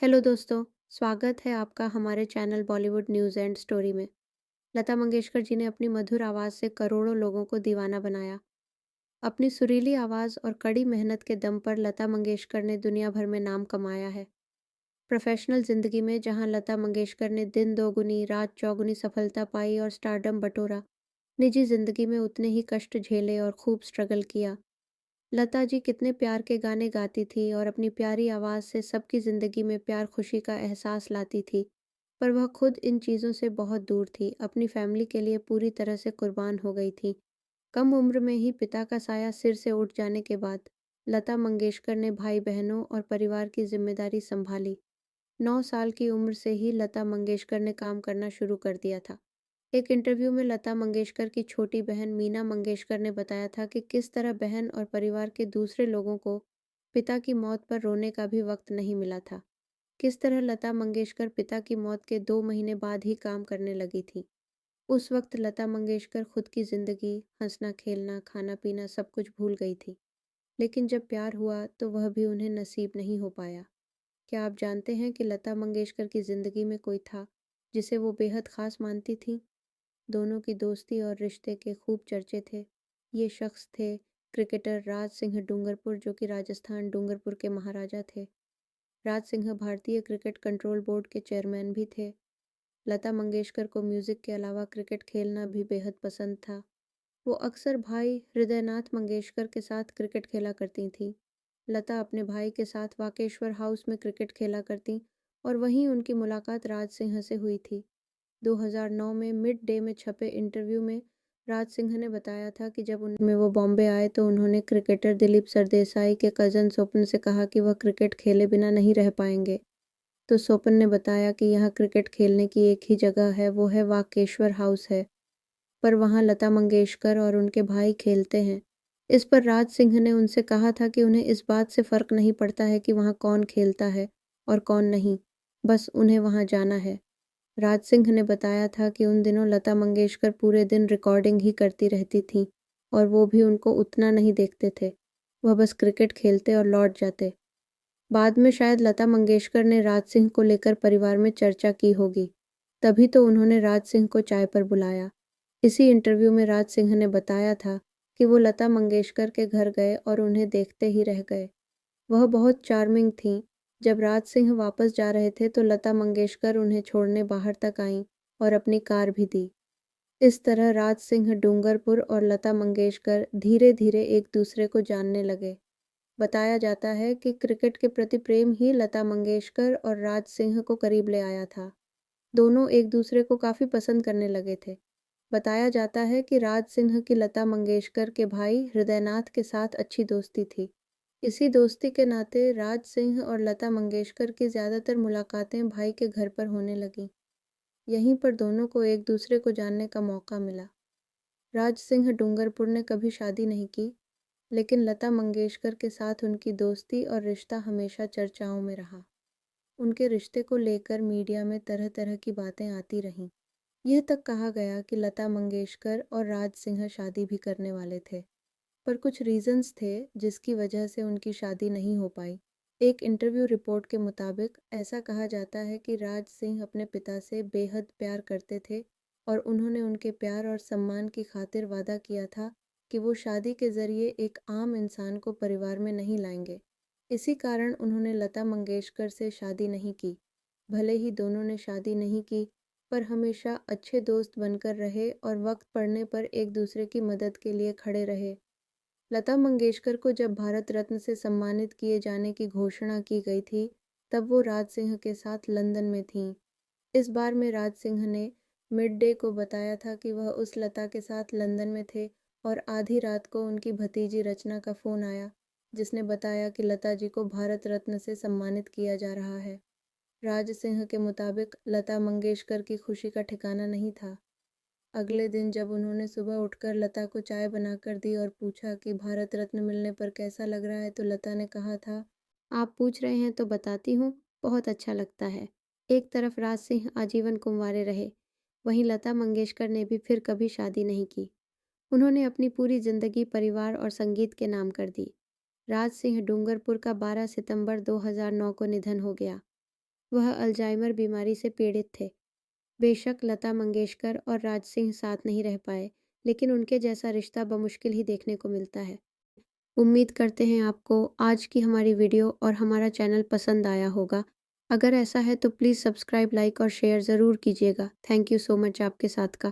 Hello दोस्तों, स्वागत है आपका हमारे channel Bollywood news and story में। लता मंगेशकर जी ने अपनी मधुर आवाज़ से करोड़ों लोगों को दीवाना बनाया। अपनी सुरीली आवाज़ और कड़ी मेहनत के दम पर लता मंगेशकर ने दुनिया भर में नाम कमाया है। प्रोफेशनल ज़िंदगी में जहां लता मंगेशकर ने दिन दोगुनी रात चौगुनी सफलता पाई और स्टारडम बटोरा, निजी ज़िंदगी में उतने ही कष्ट झेले और खूब स्ट्रगल किया। लता जी कितने प्यार के गाने गाती थी और अपनी प्यारी आवाज़ से सबकी ज़िंदगी में प्यार खुशी का एहसास लाती थी। पर वह खुद इन चीज़ों से बहुत दूर थी, अपनी फैमिली के लिए पूरी तरह से कुर्बान हो गई थी। कम उम्र में ही पिता का साया सिर से उठ जाने के बाद लता मंगेशकर ने भाई बहनों और परिवार की जिम्मेदारी संभाली। 9 साल की उम्र से ही लता मंगेशकर ने काम करना शुरू कर दिया था। एक इंटरव्यू में लता मंगेशकर की छोटी बहन मीना मंगेशकर ने बताया था कि किस तरह बहन और परिवार के दूसरे लोगों को पिता की मौत पर रोने का भी वक्त नहीं मिला था। किस तरह लता मंगेशकर पिता की मौत के 2 महीने बाद ही काम करने लगी थी। उस वक्त लता मंगेशकर खुद की जिंदगी, हंसना खेलना, खाना पीना सब कुछ भूल गई थी। लेकिन जब प्यार हुआ तो वह भी उन्हें नसीब नहीं हो पाया। क्या आप जानते हैं कि लता मंगेशकर की जिंदगी में कोई था जिसे वो बेहद खास मानती थी? दोनों की दोस्ती और रिश्ते के खूब चर्चे थे। ये शख्स थे क्रिकेटर राज सिंह डूंगरपुर, जो कि राजस्थान डूंगरपुर के महाराजा थे। राज सिंह भारतीय क्रिकेट कंट्रोल बोर्ड के चेयरमैन भी थे। लता मंगेशकर को म्यूजिक के अलावा क्रिकेट खेलना भी बेहद पसंद था। वो अक्सर भाई हृदयनाथ मंगेशकर के साथ क्रिकेट खेला करती थीं। लता अपने भाई के साथ वाकेश्वर हाउस में क्रिकेट खेला करती और वहीं उनकी मुलाकात राज सिंह से हुई थी। 2009 में मिड डे में छपे इंटरव्यू में राज सिंह ने बताया था कि जब उनमें वो बॉम्बे आए तो उन्होंने क्रिकेटर दिलीप सरदेसाई के कज़न स्वप्न से कहा कि वह क्रिकेट खेले बिना नहीं रह पाएंगे। तो स्वप्न ने बताया कि यहाँ क्रिकेट खेलने की एक ही जगह है, वो है वाकेश्वर हाउस है, पर वहाँ लता मंगेशकर और उनके भाई खेलते हैं। इस पर राज सिंह ने उनसे कहा था कि उन्हें इस बात से फ़र्क नहीं पड़ता है कि वहाँ कौन खेलता है और कौन नहीं, बस उन्हें वहाँ जाना है। राज सिंह ने बताया था कि उन दिनों लता मंगेशकर पूरे दिन रिकॉर्डिंग ही करती रहती थीं और वो भी उनको उतना नहीं देखते थे। वह बस क्रिकेट खेलते और लौट जाते। बाद में शायद लता मंगेशकर ने राज सिंह को लेकर परिवार में चर्चा की होगी, तभी तो उन्होंने राज सिंह को चाय पर बुलाया। इसी इंटरव्यू में राज सिंह ने बताया था कि वो लता मंगेशकर के घर गए और उन्हें देखते ही रह गए। वह बहुत चार्मिंग थीं। जब राज सिंह वापस जा रहे थे तो लता मंगेशकर उन्हें छोड़ने बाहर तक आईं और अपनी कार भी दी। इस तरह राज सिंह डूंगरपुर और लता मंगेशकर धीरे धीरे एक दूसरे को जानने लगे। बताया जाता है कि क्रिकेट के प्रति प्रेम ही लता मंगेशकर और राज सिंह को करीब ले आया था। दोनों एक दूसरे को काफ़ी पसंद करने लगे थे। बताया जाता है कि राज सिंह की लता मंगेशकर के भाई हृदयनाथ के साथ अच्छी दोस्ती थी। इसी दोस्ती के नाते राज सिंह और लता मंगेशकर की ज़्यादातर मुलाकातें भाई के घर पर होने लगीं। यहीं पर दोनों को एक दूसरे को जानने का मौका मिला। राज सिंह डूंगरपुर ने कभी शादी नहीं की, लेकिन लता मंगेशकर के साथ उनकी दोस्ती और रिश्ता हमेशा चर्चाओं में रहा। उनके रिश्ते को लेकर मीडिया में तरह तरह की बातें आती रहीं। यह तक कहा गया कि लता मंगेशकर और राज सिंह शादी भी करने वाले थे, पर कुछ रीजंस थे जिसकी वजह से उनकी शादी नहीं हो पाई। एक इंटरव्यू रिपोर्ट के मुताबिक ऐसा कहा जाता है कि राज सिंह अपने पिता से बेहद प्यार करते थे और उन्होंने उनके प्यार और सम्मान की खातिर वादा किया था कि वो शादी के ज़रिए एक आम इंसान को परिवार में नहीं लाएंगे। इसी कारण उन्होंने लता मंगेशकर से शादी नहीं की। भले ही दोनों ने शादी नहीं की, पर हमेशा अच्छे दोस्त बनकर रहे और वक्त पड़ने पर एक दूसरे की मदद के लिए खड़े रहे। लता मंगेशकर को जब भारत रत्न से सम्मानित किए जाने की घोषणा की गई थी, तब वो राज सिंह के साथ लंदन में थीं। इस बार में राज सिंह ने मिड डे को बताया था कि वह उस लता के साथ लंदन में थे और आधी रात को उनकी भतीजी रचना का फ़ोन आया, जिसने बताया कि लता जी को भारत रत्न से सम्मानित किया जा रहा है। राज सिंह के मुताबिक लता मंगेशकर की खुशी का ठिकाना नहीं था। अगले दिन जब उन्होंने सुबह उठकर लता को चाय बनाकर दी और पूछा कि भारत रत्न मिलने पर कैसा लग रहा है, तो लता ने कहा था, आप पूछ रहे हैं तो बताती हूँ, बहुत अच्छा लगता है। एक तरफ राज सिंह आजीवन कुंवारे रहे, वहीं लता मंगेशकर ने भी फिर कभी शादी नहीं की। उन्होंने अपनी पूरी जिंदगी परिवार और संगीत के नाम कर दी। राज सिंह डूंगरपुर का 12 सितंबर 2009 को निधन हो गया। वह अल्जाइमर बीमारी से पीड़ित थे। बेशक लता मंगेशकर और राज सिंह साथ नहीं रह पाए, लेकिन उनके जैसा रिश्ता बमुश्किल ही देखने को मिलता है। उम्मीद करते हैं आपको आज की हमारी वीडियो और हमारा चैनल पसंद आया होगा। अगर ऐसा है तो प्लीज़ सब्सक्राइब, लाइक और शेयर ज़रूर कीजिएगा। थैंक यू सो मच आपके साथ का।